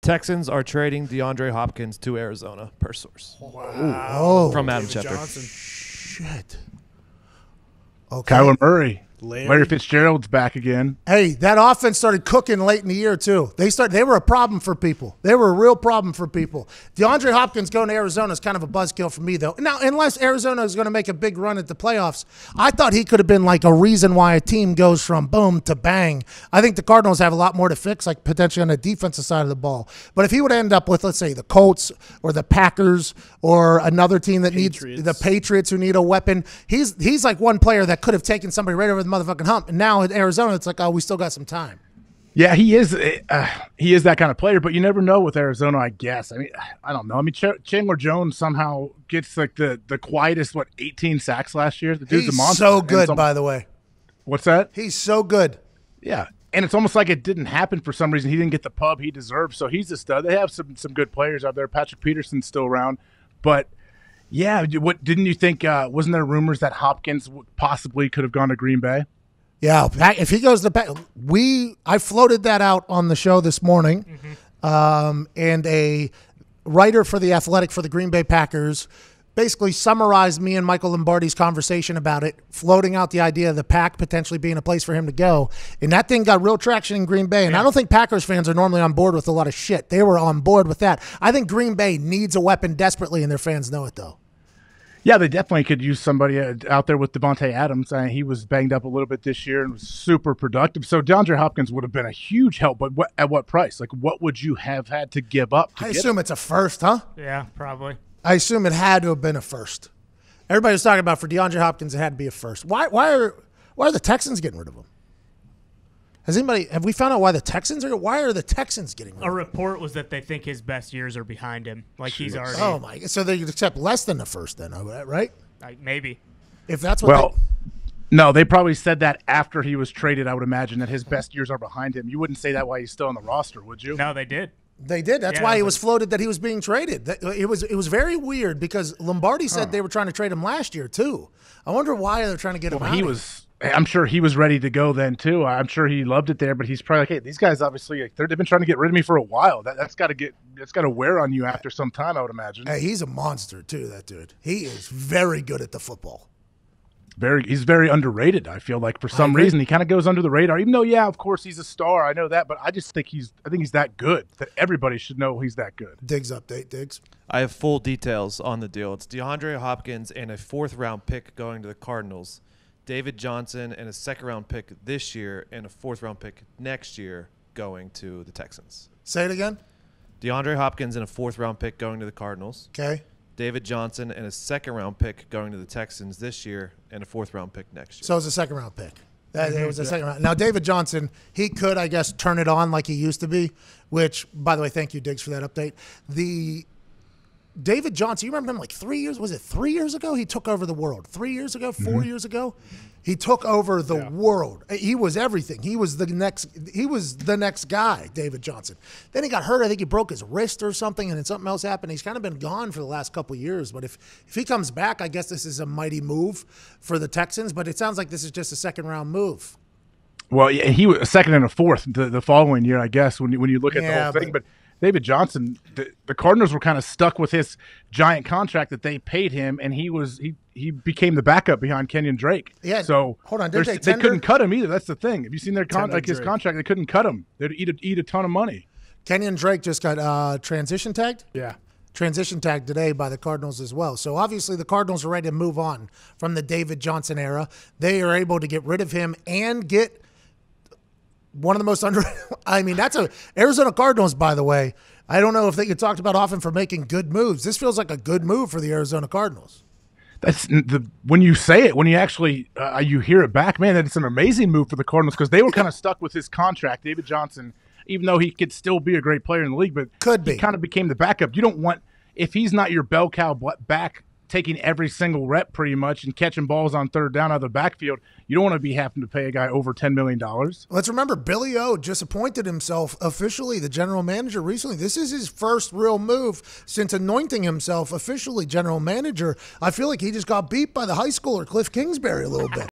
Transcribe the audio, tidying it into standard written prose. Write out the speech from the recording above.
Texans are trading DeAndre Hopkins to Arizona, per source. Wow. From Adam David Schefter. Johnson. Shit. Okay. Kyler Murray. Larry. Larry Fitzgerald's back again. Hey, that offense started cooking late in the year, too. They were a problem for people. They were a real problem for people. DeAndre Hopkins going to Arizona is kind of a buzzkill for me, though. Now, unless Arizona is going to make a big run at the playoffs, I thought he could have been like a reason why a team goes from boom to bang. I think the Cardinals have a lot more to fix, like potentially on the defensive side of the ball. But if he would end up with, let's say, the Colts or the Packers or another team that needs the Patriots who need a weapon, he's like one player that could have taken somebody right over the motherfucking hump. And now at Arizona, it's like, oh, we still got some time. Yeah, he is that kind of player, but you never know with Arizona, I guess. I mean, I don't know. I mean, Chandler Jones somehow gets like the quietest, 18 sacks last year? The dude's He's a monster. so good, by the way. What's that? He's so good. Yeah, and it's almost like it didn't happen for some reason. He didn't get the pub he deserved, so he's a stud. They have some good players out there. Patrick Peterson's still around, but yeah, what didn't you think? Wasn't there rumors that Hopkins possibly could have gone to Green Bay? Yeah, if he goes to I floated that out on the show this morning, and a writer for The Athletic for the Green Bay Packers basically summarized me and Michael Lombardi's conversation about it, floating out the idea of the Pack potentially being a place for him to go. And that thing got real traction in Green Bay. And I don't think Packers fans are normally on board with a lot of shit. They were on board with that. I think Green Bay needs a weapon desperately, and their fans know it, though. Yeah, they definitely could use somebody out there with Devontae Adams. He was banged up a little bit this year and was super productive. So DeAndre Hopkins would have been a huge help, but at what price? Like, what would you have had to give up? I assume it's a first, huh? Yeah, probably. I assume it had to have been a first. Everybody was talking about for DeAndre Hopkins, it had to be a first. Why are the Texans getting rid of him? Have we found out why the Texans are? Why are the Texans getting rid of him? A report was that they think his best years are behind him. Like he's already. Oh my! So they accept less than the first, then, right? Like maybe. If that's what. No, they probably said that after he was traded. I would imagine that his best years are behind him. You wouldn't say that while he's still on the roster, would you? No, they did. They did. That's why it was floated that he was being traded. It was very weird because Lombardi said they were trying to trade him last year too. I wonder why they're trying to get him out. I'm sure he was ready to go then too. I'm sure he loved it there, but he's probably like, hey, these guys obviously they've been trying to get rid of me for a while. That's got to wear on you after some time, I would imagine. Hey, he's a monster too. That dude. He is very good at the football. He's very underrated. I feel like for some reason he kind of goes under the radar. Even though, yeah, of course he's a star. I know that, but I just think he's that good that everybody should know he's that good. Diggs update, Diggs. I have full details on the deal. It's DeAndre Hopkins and a 4th-round pick going to the Cardinals. David Johnson and a 2nd-round pick this year and a 4th-round pick next year going to the Texans. Say it again. DeAndre Hopkins and a 4th-round pick going to the Cardinals. Okay. David Johnson and a 2nd-round pick going to the Texans this year and a 4th-round pick next year. So it was a 2nd-round pick. It was a 2nd round. Now, David Johnson, he could, I guess, turn it on like he used to be, which, by the way, thank you, Diggs, for that update. David Johnson, you remember him like 3 years? Was it 3 years ago? He took over the world. 3 years ago? 4 years ago? He took over the world. He was everything. He was the next guy, David Johnson. Then he got hurt. I think he broke his wrist or something, and then something else happened. He's kind of been gone for the last couple of years. But if he comes back, I guess this is a mighty move for the Texans. But it sounds like this is just a 2nd-round move. Well, yeah, he was a 2nd and a 4th the following year, I guess, when you look at the whole thing. But David Johnson, the Cardinals were kind of stuck with his giant contract that they paid him, and he became the backup behind Kenyon Drake. Yeah. So hold on, they couldn't cut him either. That's the thing. Have you seen their his contract? They couldn't cut him. They'd eat a ton of money. Kenyon Drake just got transition tagged. Yeah. Transition tagged today by the Cardinals as well. So obviously the Cardinals are ready to move on from the David Johnson era. They are able to get rid of him and get one of the most I mean, that's Arizona Cardinals, by the way. I don't know if they get talked about often for making good moves. This feels like a good move for the Arizona Cardinals. That's when you say it, when you actually you hear it back, man, that it's an amazing move for the Cardinals because they were kind of stuck with his contract, David Johnson, even though he could still be a great player in the league, but he kind of became the backup. You don't want, if he's not your bell cow back taking every single rep pretty much and catching balls on 3rd down out of the backfield, you don't want to be having to pay a guy over $10 million. Let's remember, Billy O just appointed himself officially the general manager recently. This is his first real move since anointing himself officially general manager. I feel like he just got beat by the high schooler Cliff Kingsbury a little bit.